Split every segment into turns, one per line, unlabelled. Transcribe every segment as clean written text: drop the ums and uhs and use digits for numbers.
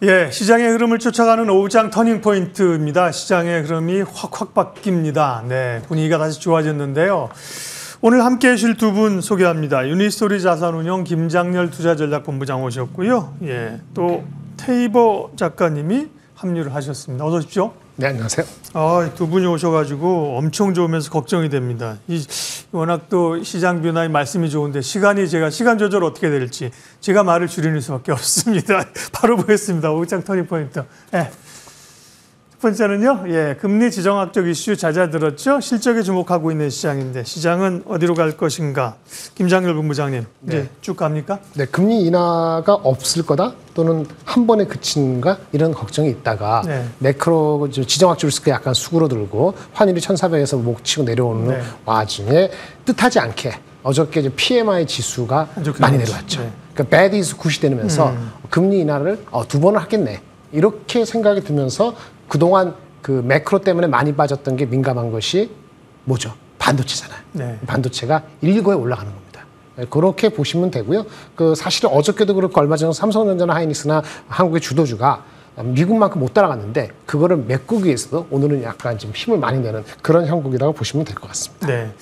예, 시장의 흐름을 쫓아가는 오후장 터닝포인트입니다. 시장의 흐름이 확확 바뀝니다. 네, 분위기가 다시 좋아졌는데요. 오늘 함께해 주실 두 분 소개합니다. 유니스토리 자산운용 김장렬 투자전략본부장 오셨고요. 예, 또 테이버 작가님이 합류를 하셨습니다. 어서 오십시오.
네, 안녕하세요.
두 분이 오셔가지고 엄청 좋으면서 걱정이 됩니다. 워낙 또 시장 변화의 말씀이 좋은데 제가 시간 조절 어떻게 될지 제가 말을 줄이는 수밖에 없습니다. 바로 보겠습니다. 오후장 터닝포인트. 네. 첫 번째는요. 예, 금리 지정학적 이슈 잦아들었죠. 실적에 주목하고 있는 시장인데 시장은 어디로 갈 것인가. 김장렬 본부장님 이제 쭉 갑니까?
네, 금리 인하가 없을 거다 또는 한 번에 그친가 이런 걱정이 있다가 매크로 지정학적 리스크 약간 수그러들고 환율이 1,400에서 목 치고 내려오는 와중에 뜻하지 않게 어저께 이제 PMI 지수가 많이 내려왔죠. 그러니까 bad is good이 되면서 금리 인하를 두 번을 하겠네 이렇게 생각이 들면서 그동안 그 매크로 때문에 많이 빠졌던 게 민감한 것이 뭐죠? 반도체잖아요. 반도체가 119에 올라가는 겁니다. 그렇게 보시면 되고요. 사실은 어저께도 그렇고 얼마 전에 삼성전자나 하이닉스나 한국의 주도주가 미국만큼 못 따라갔는데 그거를 메꾸기 위해서도 오늘은 약간 좀 힘을 많이 내는 그런 형국이라고 보시면 될 것 같습니다.
네.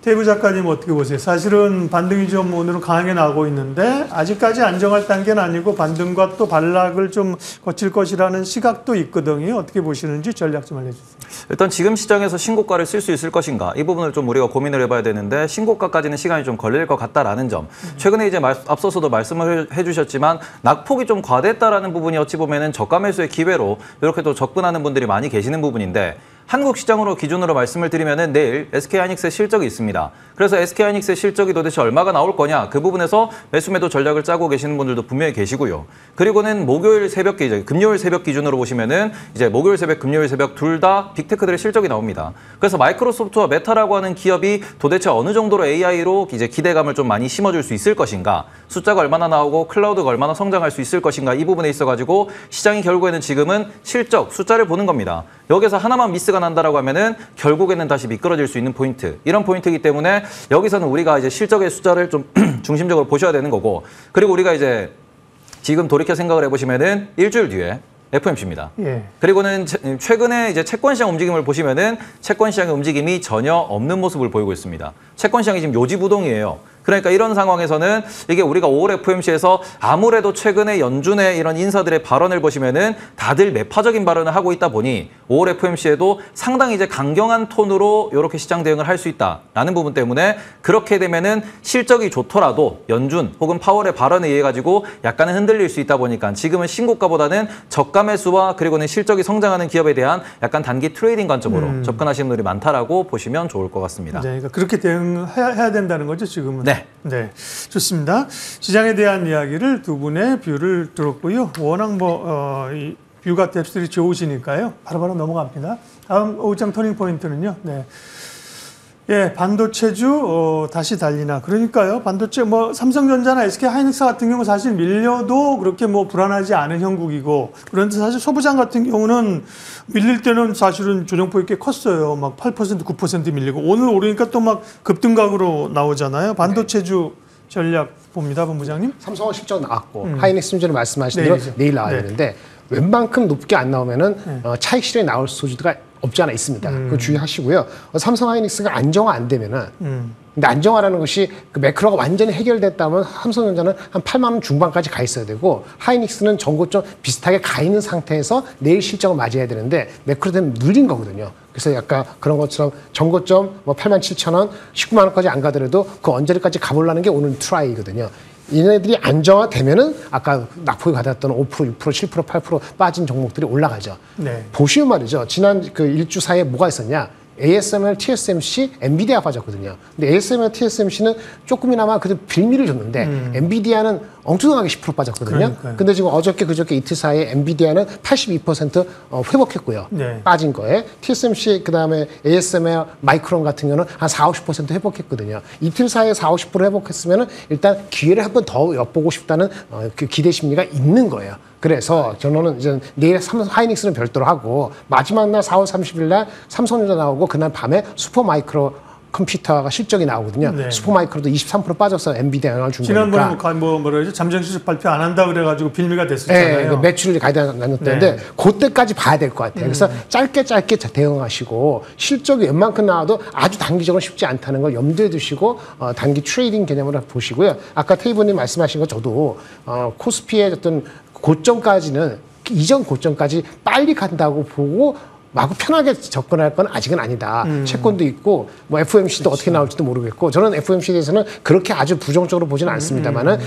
테이블 작가님 어떻게 보세요? 사실은 반등이 좀 오늘은 강하게 나오고 있는데 아직까지 안정할 단계는 아니고 반등과 또 반락을 좀 거칠 것이라는 시각도 있거든요. 어떻게 보시는지 전략 좀 알려주세요.
일단 지금 시장에서 신고가를 쓸 수 있을 것인가 이 부분을 좀 우리가 고민을 해봐야 되는데 신고가까지는 시간이 좀 걸릴 것 같다라는 점. 최근에 이제 앞서서도 말씀을 해주셨지만 낙폭이 좀 과대했다라는 부분이 어찌 보면은 저가 매수의 기회로 이렇게 또 접근하는 분들이 많이 계시는 부분인데. 한국 시장으로 기준으로 말씀을 드리면은 내일 SK하이닉스의 실적이 있습니다. 그래서 SK하이닉스의 실적이 도대체 얼마가 나올 거냐 그 부분에서 매수매도 전략을 짜고 계시는 분들도 분명히 계시고요. 그리고는 목요일 새벽 금요일 새벽 기준으로 보시면은 이제 목요일 새벽, 금요일 새벽 둘 다 빅테크들의 실적이 나옵니다. 그래서 마이크로소프트와 메타라고 하는 기업이 도대체 어느 정도로 AI로 이제 기대감을 좀 많이 심어줄 수 있을 것인가, 숫자가 얼마나 나오고 클라우드가 얼마나 성장할 수 있을 것인가 이 부분에 있어가지고 시장이 결국에는 지금은 실적 숫자를 보는 겁니다. 여기서 하나만 미스가 난다라고 하면은 결국에는 다시 미끄러질 수 있는 포인트. 이런 포인트이기 때문에 여기서는 우리가 이제 실적의 숫자를 좀 중심적으로 보셔야 되는 거고. 그리고 우리가 이제 지금 돌이켜 생각을 해보시면은 일주일 뒤에 FOMC입니다. 그리고는 최근에 이제 채권 시장 움직임을 보시면은 채권 시장의 움직임이 전혀 없는 모습을 보이고 있습니다. 채권 시장이 지금 요지부동이에요. 그러니까 이런 상황에서는 이게 우리가 5월 FOMC에서 아무래도 최근에 연준의 이런 인사들의 발언을 보시면은 다들 매파적인 발언을 하고 있다 보니 5월 FOMC에도 상당히 이제 강경한 톤으로 이렇게 시장 대응을 할 수 있다라는 부분 때문에 그렇게 되면은 실적이 좋더라도 연준 혹은 파월의 발언에 의해 가지고 약간은 흔들릴 수 있다 보니까 지금은 신고가보다는 저가 매수와 그리고는 실적이 성장하는 기업에 대한 약간 단기 트레이딩 관점으로 접근하시는 분들이 많다라고 보시면 좋을 것 같습니다.
네, 그러니까 그렇게 대응해야 된다는 거죠, 지금은. 네, 좋습니다. 시장에 대한 이야기를 두 분의 뷰를 들었고요. 워낙 이 뷰가 뎁스들이 좋으시니까요. 바로바로 넘어갑니다. 다음 오후장 터닝 포인트는요. 예, 반도체주 다시 달리나. 그러니까요. 반도체 삼성전자나 SK하이닉스 같은 경우 사실 밀려도 그렇게 불안하지 않은 형국이고 그런데 사실 소부장 같은 경우는 밀릴 때는 사실은 조정폭이 꽤 컸어요. 막 8%, 9% 밀리고 오늘 오르니까 또 막 급등각으로 나오잖아요. 반도체주 전략 봅니다, 본부장님.
삼성은 실적 나왔고 하이닉스 좀 전에 말씀하신 대로 내일 나와야 되는데 웬만큼 높게 안 나오면은 차익 실현이 나올 소지가 없지 않아 있습니다. 그거 주의하시고요. 삼성 하이닉스가 안정화 안 되면은 근데 안정화라는 것이 그 매크로가 완전히 해결됐다면 삼성전자는 한 8만 원 중반까지 가 있어야 되고 하이닉스는 전고점 비슷하게 가 있는 상태에서 내일 실적을 맞이해야 되는데 매크로 때문에 눌린 거거든요. 그래서 약간 그런 것처럼 전고점 8만 7천 원, 19만 원까지 안 가더라도 그 언저리까지 가보려는 게 오늘 트라이거든요. 얘네들이 안정화되면은 아까 낙폭이 가졌던 5%, 6%, 7%, 8% 빠진 종목들이 올라가죠. 보시면 말이죠. 지난 그 일주 사이에 뭐가 있었냐? ASML, TSMC, 엔비디아 빠졌거든요. 근데 ASML, TSMC는 조금이나마 그래도 빌미를 줬는데 엔비디아는 엉뚱하게 10% 빠졌거든요. 그러니까요. 근데 지금 어저께 그저께 이틀 사이에 엔비디아는 82% 회복했고요. 빠진 거에 TSMC 그다음에 ASML, 마이크론 같은 경우는 한 4, 50% 회복했거든요. 이틀 사이에 4, 50% 회복했으면은 일단 기회를 한 번 더 엿보고 싶다는 그 기대 심리가 있는 거예요. 그래서 저는 이제 내일 하이닉스는 별도로 하고 마지막 날 4월 30일 날 삼성전자 나오고 그날 밤에 슈퍼마이크로 컴퓨터가 실적이 나오거든요.
네.
슈퍼마이크로도 23% 빠져서 엔비디아 영향을 준 거니까.
지난번에 뭐라 그러죠? 잠정 실적 발표 안 한다 그래가지고 빌미가 됐었잖아요.
네, 매출이 가이드가 나눴는데 그때까지 봐야 될 것 같아요. 그래서 짧게 대응하시고 실적이 웬만큼 나와도 아주 단기적으로 쉽지 않다는 걸 염두에 두시고 단기 트레이딩 개념으로 보시고요. 아까 테이블님 말씀하신 거 저도 코스피의 어떤 고점까지는 이전 고점까지 빨리 간다고 보고 마구 편하게 접근할 건 아직은 아니다. 채권도 있고 뭐 FOMC도 어떻게 나올지도 모르겠고 저는 FOMC에 대해서는 그렇게 아주 부정적으로 보지는 않습니다만은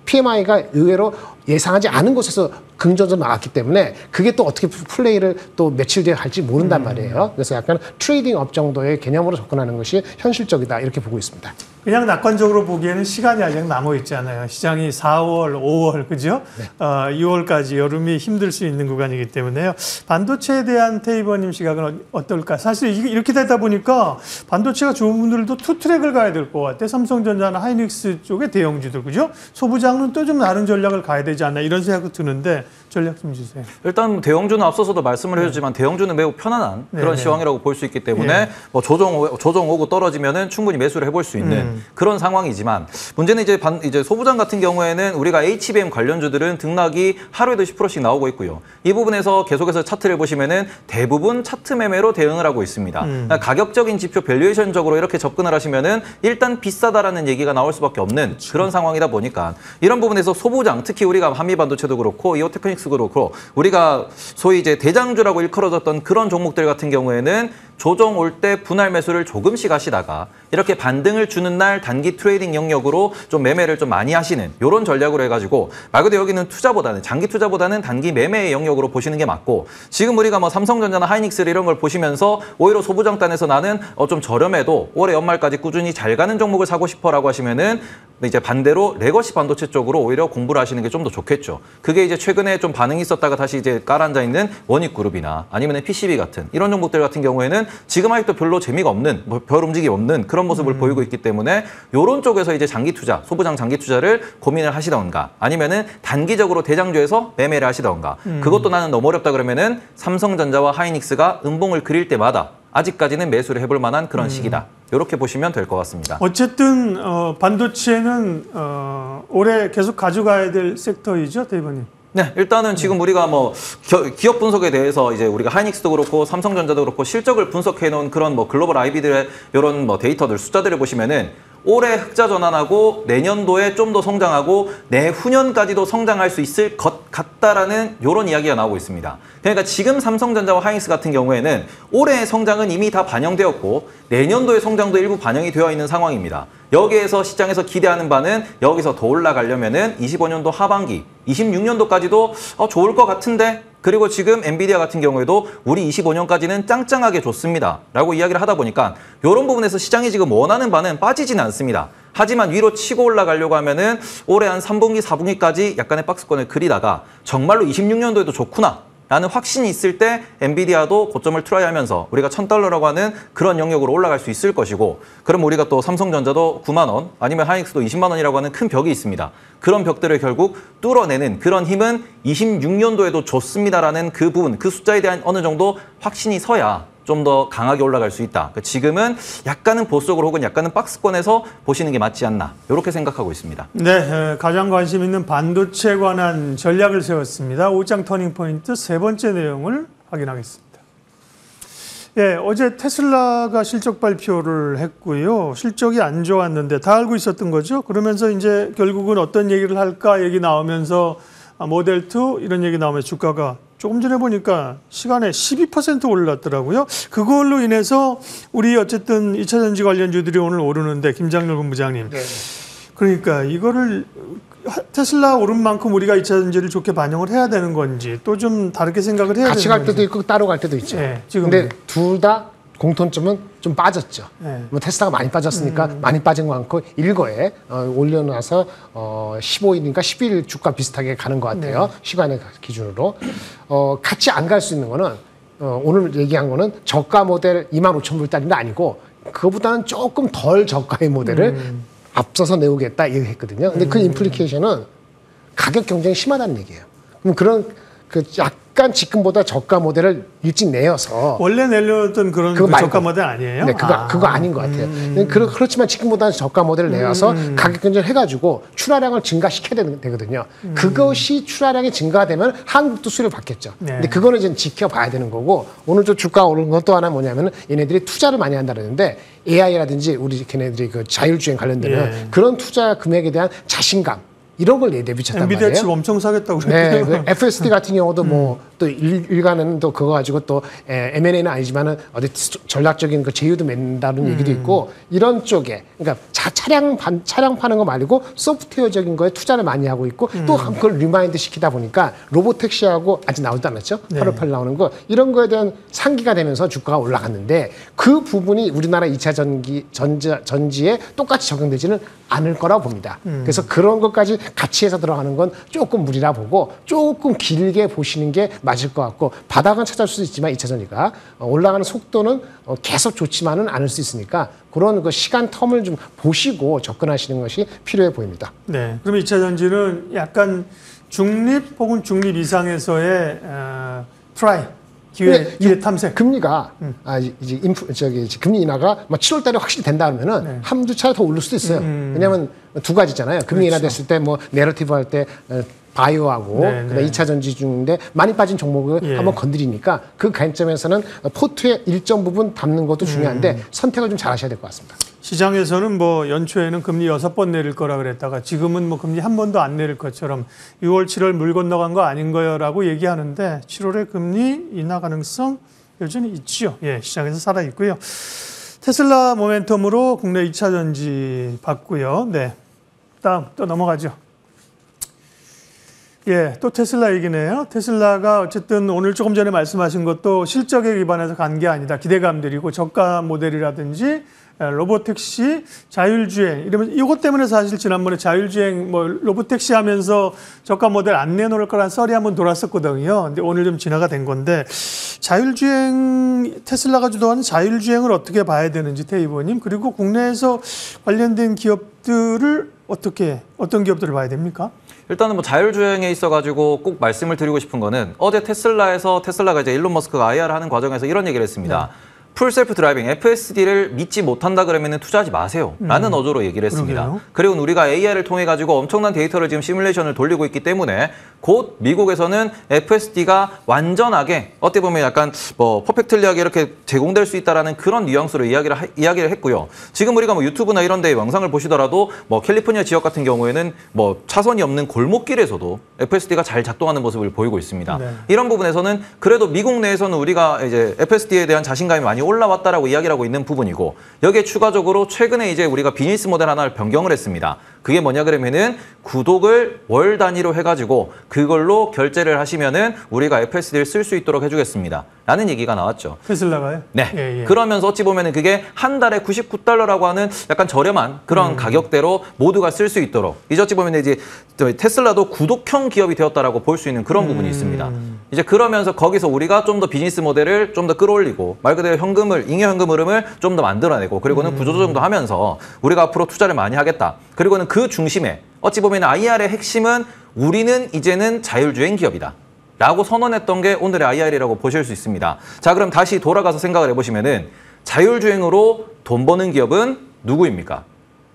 PMI가 의외로 예상하지 않은 곳에서 긍정적으로 나왔기 때문에 그게 또 어떻게 플레이를 또 며칠 뒤에 할지 모른단 말이에요. 그래서 약간 트레이딩 업 정도의 개념으로 접근하는 것이 현실적이다 이렇게 보고 있습니다.
그냥 낙관적으로 보기에는 시간이 아직 남아 있잖아요. 시장이 4월, 5월, 그죠? 2월까지 여름이 힘들 수 있는 구간이기 때문에요. 반도체에 대한 테이버님 시각은 어떨까? 사실 이렇게 되다 보니까 반도체가 좋은 분들도 투 트랙을 가야 될 것 같아요. 삼성전자나 하이닉스 쪽의 대형주들, 그죠? 소부장은 또 좀 다른 전략을 가야 되지 않나 이런 생각도 드는데 전략 좀 주세요. 일단
대형주는 앞서서도 말씀을 해주지만 대형주는 매우 편안한 그런 시황이라고 볼 수 있기 때문에 뭐 조정 오고 떨어지면은 충분히 매수를 해볼 수 있는 그런 상황이지만 문제는 이제 소부장 같은 경우에는 우리가 HBM 관련주들은 등락이 하루에도 10%씩 나오고 있고요. 이 부분에서 계속해서 차트를 보시면은 대부분 차트 매매로 대응을 하고 있습니다. 그러니까 가격적인 지표 밸류에이션적으로 이렇게 접근을 하시면은 일단 비싸다라는 얘기가 나올 수밖에 없는 그런 상황이다 보니까 이런 부분에서 소부장 특히 우리가 한미반도체도 그렇고 이오테크닉스도 그렇고 우리가 소위 이제 대장주라고 일컬어졌던 그런 종목들 같은 경우에는 조정 올 때 분할 매수를 조금씩 하시다가 이렇게 반등을 주는 날 단기 트레이딩 영역으로 좀 매매를 좀 많이 하시는 이런 전략으로 해가지고 말 그대로 여기는 투자보다는 장기 투자보다는 단기 매매의 영역으로 보시는 게 맞고 지금 우리가 뭐 삼성전자나 하이닉스 이런 걸 보시면서 오히려 소부장단에서 나는 좀 저렴해도 올해 연말까지 꾸준히 잘 가는 종목을 사고 싶어라고 하시면은 이제 반대로 레거시 반도체 쪽으로 오히려 공부를 하시는 게 좀 더 좋겠죠. 그게 이제 최근에 좀 반응이 있었다가 다시 이제 깔아앉아 있는 원익그룹이나 아니면 PCB 같은 이런 종목들 같은 경우에는 지금 아직도 별로 재미가 없는 별 움직임이 없는 그런 모습을 보이고 있기 때문에 이런 쪽에서 이제 장기 투자, 소부장 장기 투자를 고민을 하시던가 아니면은 단기적으로 대장주에서 매매를 하시던가 그것도 나는 너무 어렵다 그러면은 삼성전자와 하이닉스가 음봉을 그릴 때마다 아직까지는 매수를 해볼 만한 그런 시기다. 이렇게 보시면 될 것 같습니다.
어쨌든 반도체는 올해 계속 가져가야 될 섹터이죠, 대표님.
네, 일단은 지금 우리가 뭐 기업 분석에 대해서 이제 우리가 하이닉스도 그렇고 삼성전자도 그렇고 실적을 분석해 놓은 그런 뭐 글로벌 IB들의 이런 뭐 데이터들 숫자들을 보시면은 올해 흑자 전환하고 내년도에 좀 더 성장하고 내후년까지도 성장할 수 있을 것 같다라는 이런 이야기가 나오고 있습니다. 그러니까 지금 삼성전자와 하이닉스 같은 경우에는 올해의 성장은 이미 다 반영되었고 내년도의 성장도 일부 반영이 되어 있는 상황입니다. 여기에서 시장에서 기대하는 바는 여기서 더 올라가려면은 25년도 하반기, 26년도까지도 좋을 것 같은데 그리고 지금 엔비디아 같은 경우에도 우리 25년까지는 짱짱하게 좋습니다. 라고 이야기를 하다 보니까 이런 부분에서 시장이 지금 원하는 바는 빠지지는 않습니다. 하지만 위로 치고 올라가려고 하면은 올해 한 3분기, 4분기까지 약간의 박스권을 그리다가 정말로 26년도에도 좋구나. 라는 확신이 있을 때 엔비디아도 고점을 트라이하면서 우리가 $1,000라고 하는 그런 영역으로 올라갈 수 있을 것이고 그럼 우리가 또 삼성전자도 9만 원 아니면 하이닉스도 20만 원이라고 하는 큰 벽이 있습니다. 그런 벽들을 결국 뚫어내는 그런 힘은 26년도에도 좋습니다라는 그 부분, 그 숫자에 대한 어느 정도 확신이 서야 좀 더 강하게 올라갈 수 있다. 지금은 약간은 보수적으로 혹은 약간은 박스권에서 보시는 게 맞지 않나 이렇게 생각하고 있습니다.
네, 가장 관심 있는 반도체에 관한 전략을 세웠습니다. 5장 터닝포인트 세 번째 내용을 확인하겠습니다. 예, 어제 테슬라가 실적 발표를 했고요. 실적이 안 좋았는데 다 알고 있었던 거죠. 그러면서 이제 결국은 어떤 얘기를 할까 얘기 나오면서 모델 2 이런 얘기 나오면서 주가가 조금 전에 보니까 시간에 12% 올랐더라고요. 그걸로 인해서 우리 어쨌든 2차 전지 관련주들이 오늘 오르는데 김장렬 본부장님. 네. 그러니까 이거를 테슬라 오른 만큼 우리가 2차 전지를 좋게 반영을 해야 되는 건지 또 좀 다르게 생각을 해야 되는 건지.
같이 갈 때도 있고 따로 갈 때도 있죠. 네, 근데 둘 다 공통점은 좀 빠졌죠. 네. 뭐 테슬라가 많이 빠졌으니까 많이 빠진 것 같고 일거에 올려놔서 15일인가 10일 주가 비슷하게 가는 것 같아요. 네. 시간의 기준으로. 같이 안 갈 수 있는 거는 오늘 얘기한 거는 저가 모델 25,000불짜리는 아니고 그거보다는 조금 덜 저가의 모델을 앞서서 내오겠다 얘기했거든요. 근데 그 임플리케이션은 가격 경쟁이 심하다는 얘기예요. 그럼 그런 약간 지금보다 저가 모델을 일찍 내어서
원래 내려던 그런 그 저가 모델 아니에요?
네, 그거 아닌 것 같아요. 그렇지만 지금보다는 저가 모델을 내어서 가격 경쟁을 해가지고 출하량을 증가시켜야 되거든요. 그것이 출하량이 증가되면 한국도 수혜를 받겠죠.
네.
근데 그거는 이제 지켜봐야 되는 거고 오늘 저 주가 오른 건 또 하나 뭐냐면은 얘네들이 투자를 많이 한다는데 AI라든지 우리 걔네들이 그 자율주행 관련되는
네.
그런 투자 금액에 대한 자신감. 이런 걸 내비쳤단
엔비디아
말이에요.
칩 엄청 사겠다고
네,
그랬대요.
그 FSD 같은 경우도 뭐 또 일간은 또 그거 가지고 또 M&A는 아니지만은 어디 전략적인 그 제휴도 맺는다는 얘기도 있고 이런 쪽에 그러니까 차량 파는 거 말고 소프트웨어적인 거에 투자를 많이 하고 있고 또 그걸 리마인드 시키다 보니까 로보택시하고 아직 나오지도 않았죠.
네.
8월 8일 나오는 거 이런 거에 대한 상기가 되면서 주가가 올라갔는데 그 부분이 우리나라 2차 전지에 똑같이 적용되지는 않을 거라고 봅니다. 그래서 그런 것까지 같이 해서 들어가는 건 조금 무리라 보고 조금 길게 보시는 게 맞을 것 같고 바닥은 찾아올 수 있지만 2차 전지가 올라가는 속도는 계속 좋지만은 않을 수 있으니까 그런 그 시간 텀을 좀 보시고 접근하시는 것이 필요해 보입니다.
네. 그럼 2차 전지는 약간 중립 혹은 중립 이상에서의 트라이 기회 탐색.
금리가 이제 금리 인하가 7월달에 확실히 된다 그러면은 한두 차례 더 오를 수도 있어요. 왜냐하면 두 가지잖아요. 금리 인하 됐을 때 뭐 내러티브 할 때 바이오하고 그다음에 2차 전지 중인데 많이 빠진 종목을 한번 건드리니까 그 관점에서는 포트의 일정 부분 담는 것도 중요한데 선택을 좀 잘하셔야 될 것 같습니다.
시장에서는 뭐 연초에는 금리 6번 내릴 거라 그랬다가 지금은 뭐 금리 한 번도 안 내릴 것처럼 6월, 7월 물 건너간 거 아닌 거요라고 얘기하는데 7월에 금리 인하 가능성 여전히 있지요. 예, 시장에서 살아 있고요. 테슬라 모멘텀으로 국내 2차 전지 봤고요. 네, 다음 또 넘어가죠. 예, 또 테슬라 얘기네요. 테슬라가 어쨌든 오늘 조금 전에 말씀하신 것도 실적에 기반해서 간 게 아니다. 기대감들이고 저가 모델이라든지 로보택시, 자율주행 이러면 이것 때문에 사실 지난번에 자율주행 뭐 로보택시 하면서 저가 모델 안 내놓을 거란 썰이 한번 돌았었거든요. 근데 오늘 좀 진화가 된 건데 자율주행 테슬라가 주도하는 자율주행을 어떻게 봐야 되는지 태 의원님 그리고 국내에서 관련된 기업들을 어떤 기업들을 봐야 됩니까?
일단은 뭐 자율주행에 있어가지고 꼭 말씀을 드리고 싶은 거는 어제 테슬라가 이제 일론 머스크가 IR을 하는 과정에서 이런 얘기를 했습니다. 풀 셀프 드라이빙 FSD를 믿지 못한다 그러면 투자하지 마세요 라는 어조로 얘기를 했습니다.
그러게요.
그리고 우리가 AI를 통해 가지고 엄청난 데이터를 지금 시뮬레이션을 돌리고 있기 때문에 곧 미국에서는 FSD가 완전하게 어떻게 보면 약간 뭐 퍼펙틀리하게 이렇게 제공될 수 있다라는 그런 뉘앙스로 이야기를 했고요. 지금 우리가 뭐 유튜브나 이런 데 영상을 보시더라도 뭐 캘리포니아 지역 같은 경우에는 뭐 차선이 없는 골목길에서도 FSD가 잘 작동하는 모습을 보이고 있습니다.
네.
이런 부분에서는 그래도 미국 내에서는 우리가 이제 FSD에 대한 자신감이 많이 올라왔다라고 이야기를 하고 있는 부분이고 여기에 추가적으로 최근에 이제 우리가 비즈니스 모델 하나를 변경을 했습니다. 그게 뭐냐 그러면은 구독을 월 단위로 해가지고 그걸로 결제를 하시면은 우리가 FSD를 쓸 수 있도록 해주겠습니다. 라는 얘기가 나왔죠.
테슬라가요?
네.
예.
그러면서 어찌 보면은 그게 한 달에 $99라고 하는 약간 저렴한 그런 가격대로 모두가 쓸 수 있도록 이제 어찌 보면 이제 테슬라도 구독형 기업이 되었다라고 볼 수 있는 그런 부분이 있습니다. 이제 그러면서 거기서 우리가 좀 더 비즈니스 모델을 좀 더 끌어올리고 말 그대로 잉여 현금 흐름을 좀 더 만들어내고 그리고는 구조조정도 하면서 우리가 앞으로 투자를 많이 하겠다. 그리고는 그 중심에 어찌 보면 IR의 핵심은 우리는 이제는 자율주행 기업이다. 라고 선언했던 게 오늘의 IR이라고 보실 수 있습니다. 자, 그럼 다시 돌아가서 생각을 해보시면은 자율주행으로 돈 버는 기업은 누구입니까?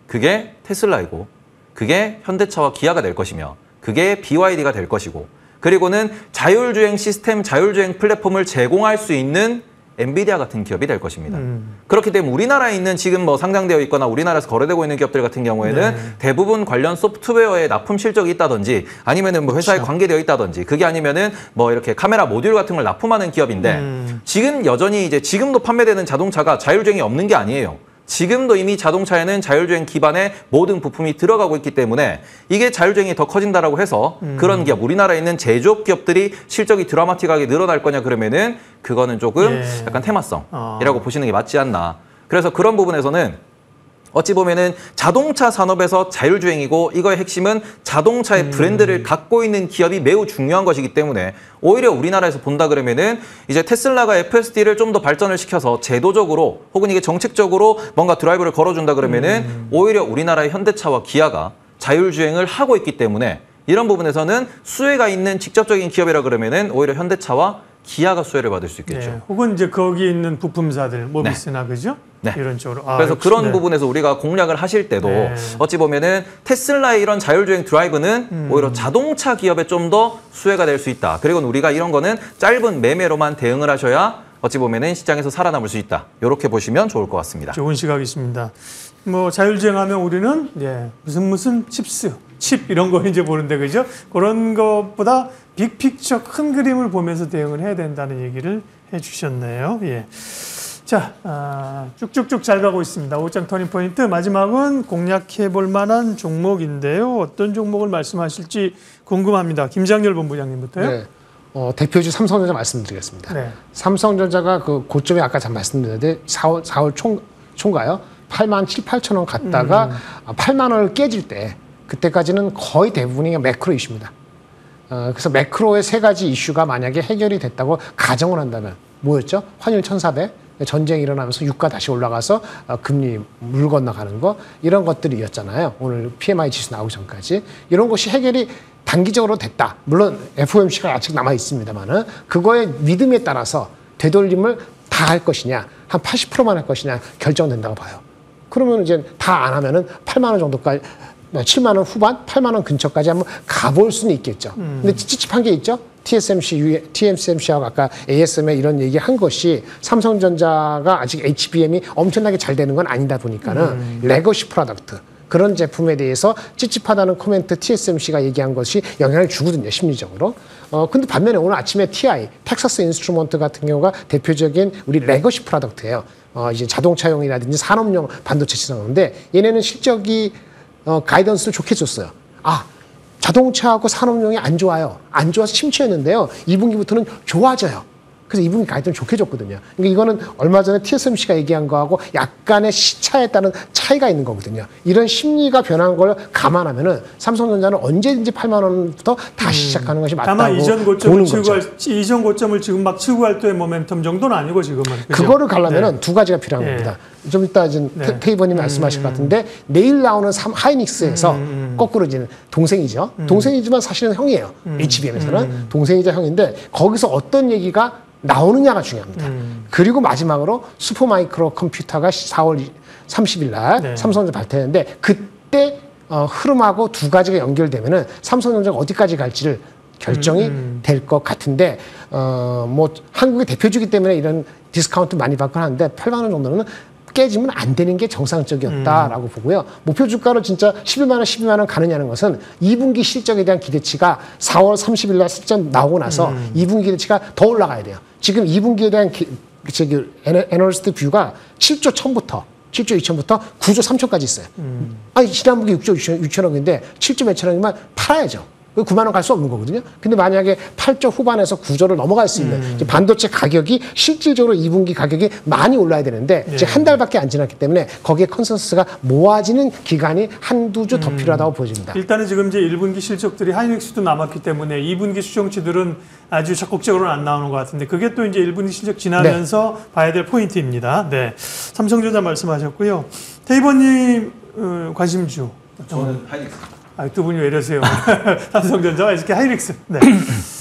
그게 테슬라이고 그게 현대차와 기아가 될 것이며 그게 BYD가 될 것이고 그리고는 자율주행 시스템, 자율주행 플랫폼을 제공할 수 있는 엔비디아 같은 기업이 될 것입니다. 그렇기 때문에 우리나라에 있는 지금 뭐 상장되어 있거나 우리나라에서 거래되고 있는 기업들 같은 경우에는 대부분 관련 소프트웨어에 납품 실적이 있다든지 아니면은 뭐 회사에 관계되어 있다든지 그게 아니면은 뭐 이렇게 카메라 모듈 같은 걸 납품하는 기업인데 지금 여전히 이제 지금도 판매되는 자동차가 자율주행이 없는 게 아니에요. 지금도 이미 자동차에는 자율주행 기반의 모든 부품이 들어가고 있기 때문에 이게 자율주행이 더 커진다라고 해서 그런 기업, 우리나라에 있는 제조업 기업들이 실적이 드라마틱하게 늘어날 거냐 그러면은 그거는 조금 약간 테마성이라고 보시는 게 맞지 않나. 그래서 그런 부분에서는 어찌 보면은 자동차 산업에서 자율주행이고 이거의 핵심은 자동차의 브랜드를 갖고 있는 기업이 매우 중요한 것이기 때문에 오히려 우리나라에서 본다 그러면은 이제 테슬라가 FSD를 좀 더 발전을 시켜서 제도적으로 혹은 이게 정책적으로 뭔가 드라이브를 걸어준다 그러면은 오히려 우리나라의 현대차와 기아가 자율주행을 하고 있기 때문에 이런 부분에서는 수혜가 있는 직접적인 기업이라 그러면은 오히려 현대차와 기아가 수혜를 받을 수 있겠죠.
네. 혹은 이제 거기 있는 부품사들, 모비스나 그죠?
네.
이런 쪽으로.
그래서
역시,
그런 부분에서 우리가 공략을 하실 때도 어찌 보면은 테슬라의 이런 자율주행 드라이브는 오히려 자동차 기업에 좀 더 수혜가 될 수 있다. 그리고 우리가 이런 거는 짧은 매매로만 대응을 하셔야 어찌 보면은 시장에서 살아남을 수 있다. 이렇게 보시면 좋을 것 같습니다.
좋은 시각이십니다. 뭐 자율주행하면 우리는 무슨 칩 이런 거 이제 보는데 그죠? 그런 것보다 빅픽처 큰 그림을 보면서 대응을 해야 된다는 얘기를 해주셨네요. 예. 자, 쭉쭉쭉 잘 가고 있습니다. 5장 터닝포인트 마지막은 공략해 볼 만한 종목인데요. 어떤 종목을 말씀하실지 궁금합니다. 김장렬 본부장님부터요.
네. 대표주 삼성전자 말씀드리겠습니다.
네.
삼성전자가 그 고점에 아까 잠 말씀드렸는데 4월 초인가요? 8만 7, 8천 원 갔다가 8만 원을 깨질 때 그때까지는 거의 대부분이 매크로 이슈입니다. 그래서 매크로의 세 가지 이슈가 만약에 해결이 됐다고 가정을 한다면 뭐였죠? 환율 1,400, 전쟁이 일어나면서 유가 다시 올라가서 금리 물 건너가는 거 이런 것들이었잖아요. 오늘 PMI 지수 나오기 전까지 이런 것이 해결이 단기적으로 됐다. 물론 FOMC가 아직 남아 있습니다만은 그거의 믿음에 따라서 되돌림을 다 할 것이냐, 한 80%만 할 것이냐 결정된다고 봐요. 그러면 이제 다 안 하면은 8만 원 정도까지, 7만 원 후반, 8만 원 근처까지 한번 가볼 수는 있겠죠. 근데 찝찝한 게 있죠. TSMC하고 아까 ASM에 이런 얘기 한 것이 삼성전자가 아직 HBM이 엄청나게 잘 되는 건 아니다 보니까는 레거시 프로덕트 그런 제품에 대해서 찝찝하다는 코멘트 TSMC가 얘기한 것이 영향을 주거든요, 심리적으로. 근데 반면에 오늘 아침에 TI, 텍사스 인스트루먼트 같은 경우가 대표적인 우리 레거시 프로덕트예요. 이제 자동차용이라든지 산업용 반도체 시장인데 얘네는 실적이 가이던스를 좋게 줬어요. 자동차하고 산업용이 안 좋아요. 안 좋아서 침체였는데요. 2분기부터는 좋아져요. 그래서 2분기 가이드는 좋게 줬거든요. 그러니까 이거는 얼마 전에 TSMC가 얘기한 거하고 약간의 시차에 따른 차이가 있는 거거든요. 이런 심리가 변한 걸 감안하면은 삼성전자는 언제든지 8만 원부터 다시 시작하는 것이 맞다고
다만 이전
보는 거죠.
이전 고점을 지금 막 치고 갈 때의 모멘텀 정도는 아니고 지금은. 그죠?
그거를 가려면은 두 가지가 필요한 겁니다. 좀 이따 이제 테이버님이 말씀하실 것 같은데 내일 나오는 하이닉스에서 거꾸로 이제 동생이죠. 동생이지만 사실은 형이에요. HBM에서는 동생이자 형인데 거기서 어떤 얘기가 나오느냐가 중요합니다. 그리고 마지막으로 슈퍼마이크로 컴퓨터가 4월 30일 날 삼성전자 발표했는데 그때 흐름하고 두 가지가 연결되면은 삼성전자가 어디까지 갈지를 결정이 될 것 같은데 뭐 한국의 대표주기 때문에 이런 디스카운트 많이 받곤 하는데 8만 원 정도는 깨지면 안 되는 게 정상적이었다라고 보고요. 목표 주가로 진짜 11만 원, 12만 원 가느냐는 것은 2분기 실적에 대한 기대치가 4월 30일 날 실적 나오고 나서 2분기 기대치가 더 올라가야 돼요. 지금 2분기에 대한 애널리스트 뷰가 7조 1천부터 7조 2천부터 9조 3천까지 있어요. 지난분기 6조 6천억인데 7조 몇 천억이면 팔아야죠. 9만 원 갈 수 없는 거거든요. 근데 만약에 8조 후반에서 9조를 넘어갈 수 있는 이제 반도체 가격이 실질적으로 2분기 가격이 많이 올라야 되는데 이제 한 달밖에 안 지났기 때문에 거기에 컨센서스가 모아지는 기간이 한두 주 더 필요하다고 보여집니다.
일단은 지금 이제 1분기 실적들이 하이닉스도 남았기 때문에 2분기 수정치들은 아주 적극적으로는 안 나오는 것 같은데 그게 또 이제 1분기 실적 지나면서 봐야 될 포인트입니다. 네, 삼성전자 말씀하셨고요. 테이버님 관심주.
저는 하이닉스.
두 분이 왜 이러세요? 삼성전자와 SK 하이닉스. 네.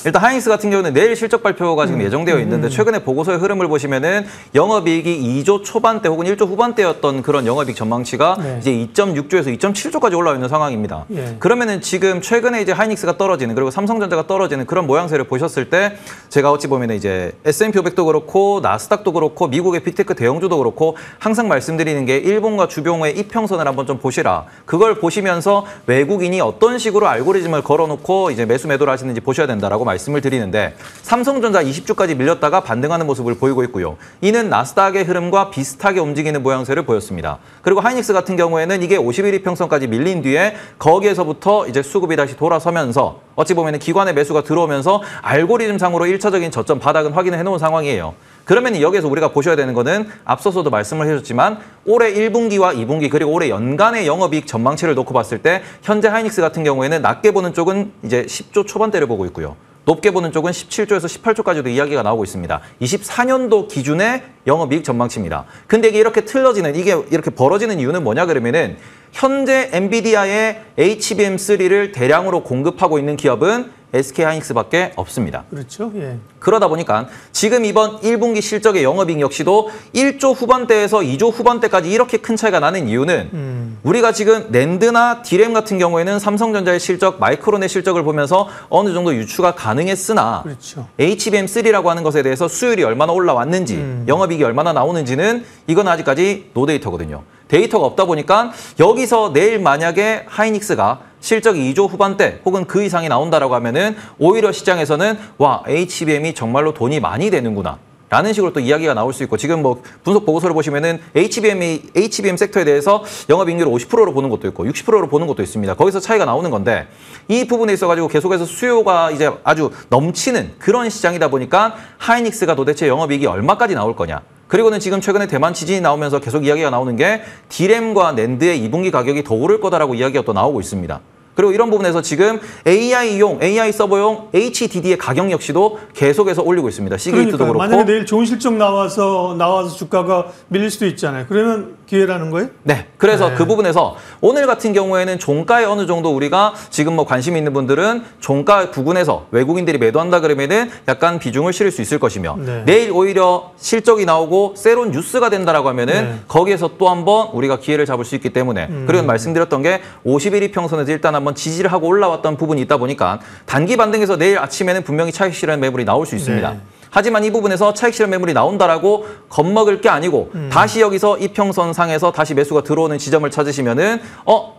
일단 하이닉스 같은 경우는 내일 실적 발표가 지금 예정되어 있는데 최근에 보고서의 흐름을 보시면은 영업이익이 2조 초반대 혹은 1조 후반대였던 그런 영업이익 전망치가 이제 2.6조에서 2.7조까지 올라와 있는 상황입니다. 그러면은 지금 최근에 이제 하이닉스가 떨어지는 그리고 삼성전자가 떨어지는 그런 모양새를 보셨을 때 제가 어찌 보면 이제 S&P 500도 그렇고 나스닥도 그렇고 미국의 빅테크 대형주도 그렇고 항상 말씀드리는 게 일본과 주봉의 이평선을 한번 좀 보시라. 그걸 보시면서 외국인이 어떤 식으로 알고리즘을 걸어놓고 이제 매수 매도를 하시는지 보셔야 된다라고 말씀을 드리는데 삼성전자 20주까지 밀렸다가 반등하는 모습을 보이고 있고요. 이는 나스닥의 흐름과 비슷하게 움직이는 모양새를 보였습니다. 그리고 하이닉스 같은 경우에는 이게 51 이평선까지 밀린 뒤에 거기에서부터 이제 수급이 다시 돌아서면서 어찌 보면 기관의 매수가 들어오면서 알고리즘상으로 1차적인 저점 바닥은 확인을 해놓은 상황이에요. 그러면 여기서 우리가 보셔야 되는 거는 앞서서도 말씀을 해줬지만 올해 1분기와 2분기 그리고 올해 연간의 영업이익 전망치를 놓고 봤을 때 현재 하이닉스 같은 경우에는 낮게 보는 쪽은 이제 10조 초반대를 보고 있고요. 높게 보는 쪽은 17조에서 18조까지도 이야기가 나오고 있습니다. 24년도 기준의 영업이익 전망치입니다. 근데 이게 이렇게 틀어지는, 이게 이렇게 벌어지는 이유는 뭐냐 그러면은 현재 엔비디아의 HBM3를 대량으로 공급하고 있는 기업은 SK하이닉스밖에 없습니다.
그렇죠. 예.
그러다 보니까 지금 이번 1분기 실적의 영업이익 역시도 1조 후반대에서 2조 후반대까지 이렇게 큰 차이가 나는 이유는 우리가 지금 낸드나 디램 같은 경우에는 삼성전자의 실적, 마이크론의 실적을 보면서 어느 정도 유추가 가능했으나
그렇죠.
HBM3라고 하는 것에 대해서 수율이 얼마나 올라왔는지, 영업이익이 얼마나 나오는지는 이건 아직까지 노데이터거든요. 데이터가 없다 보니까 여기서 내일 만약에 하이닉스가 실적이 2조 후반대 혹은 그 이상이 나온다라고 하면은 오히려 시장에서는 와, HBM이 정말로 돈이 많이 되는구나 라는 식으로 또 이야기가 나올 수 있고, 지금 뭐 분석 보고서를 보시면은 HBM 섹터에 대해서 영업이익률을 50%로 보는 것도 있고 60%로 보는 것도 있습니다. 거기서 차이가 나오는 건데, 이 부분에 있어가지고 계속해서 수요가 이제 아주 넘치는 그런 시장이다 보니까 하이닉스가 도대체 영업이익이 얼마까지 나올 거냐. 그리고는 지금 최근에 대만 지진이 나오면서 계속 이야기가 나오는 게 디램과 낸드의 2분기 가격이 더 오를 거다라고 이야기가 또 나오고 있습니다. 그리고 이런 부분에서 지금 AI용, AI 서버용 HDD의 가격 역시도 계속해서 올리고 있습니다. 시게이트도 그렇고.
만약에 내일 좋은 실적 나와서 주가가 밀릴 수도 있잖아요. 그러면 기회라는 거예요?
네. 그래서
네.
그 부분에서 오늘 같은 경우에는 종가에 어느 정도 우리가 지금 뭐 관심 있는 분들은 종가 부근에서 외국인들이 매도한다 그러면은 약간 비중을 실을 수 있을 것이며,
네.
내일 오히려 실적이 나오고 새로운 뉴스가 된다라고 하면은
네.
거기에서 또 한번 우리가 기회를 잡을 수 있기 때문에, 그리고 말씀드렸던 게 51 이평선에서 일단 한번 지지를 하고 올라왔던 부분이 있다 보니까 단기 반등에서 내일 아침에는 분명히 차익 실현 매물이 나올 수 있습니다.
네.
하지만 이 부분에서 차익 실현 매물이 나온다라고 겁먹을 게 아니고 다시 여기서 이평선 상에서 다시 매수가 들어오는 지점을 찾으시면은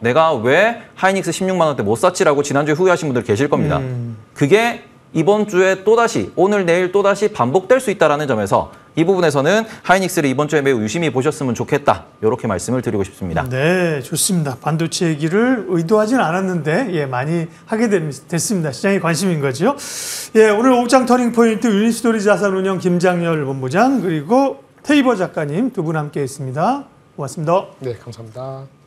내가 왜 하이닉스 16만 원대 못 샀지라고 지난주에 후회하신 분들 계실 겁니다. 그게 이번 주에 또다시, 오늘 내일 또다시 반복될 수 있다는 점에서 이 부분에서는 하이닉스를 이번 주에 매우 유심히 보셨으면 좋겠다, 이렇게 말씀을 드리고 싶습니다.
네, 좋습니다. 반도체 얘기를 의도하진 않았는데 많이 하게 됐습니다. 시장에 관심인 거죠. 오늘 오후장 터닝 포인트 유니스토리 자산운용 김장렬 본부장, 그리고 테이버 작가님 두 분 함께했습니다. 고맙습니다.
네, 감사합니다.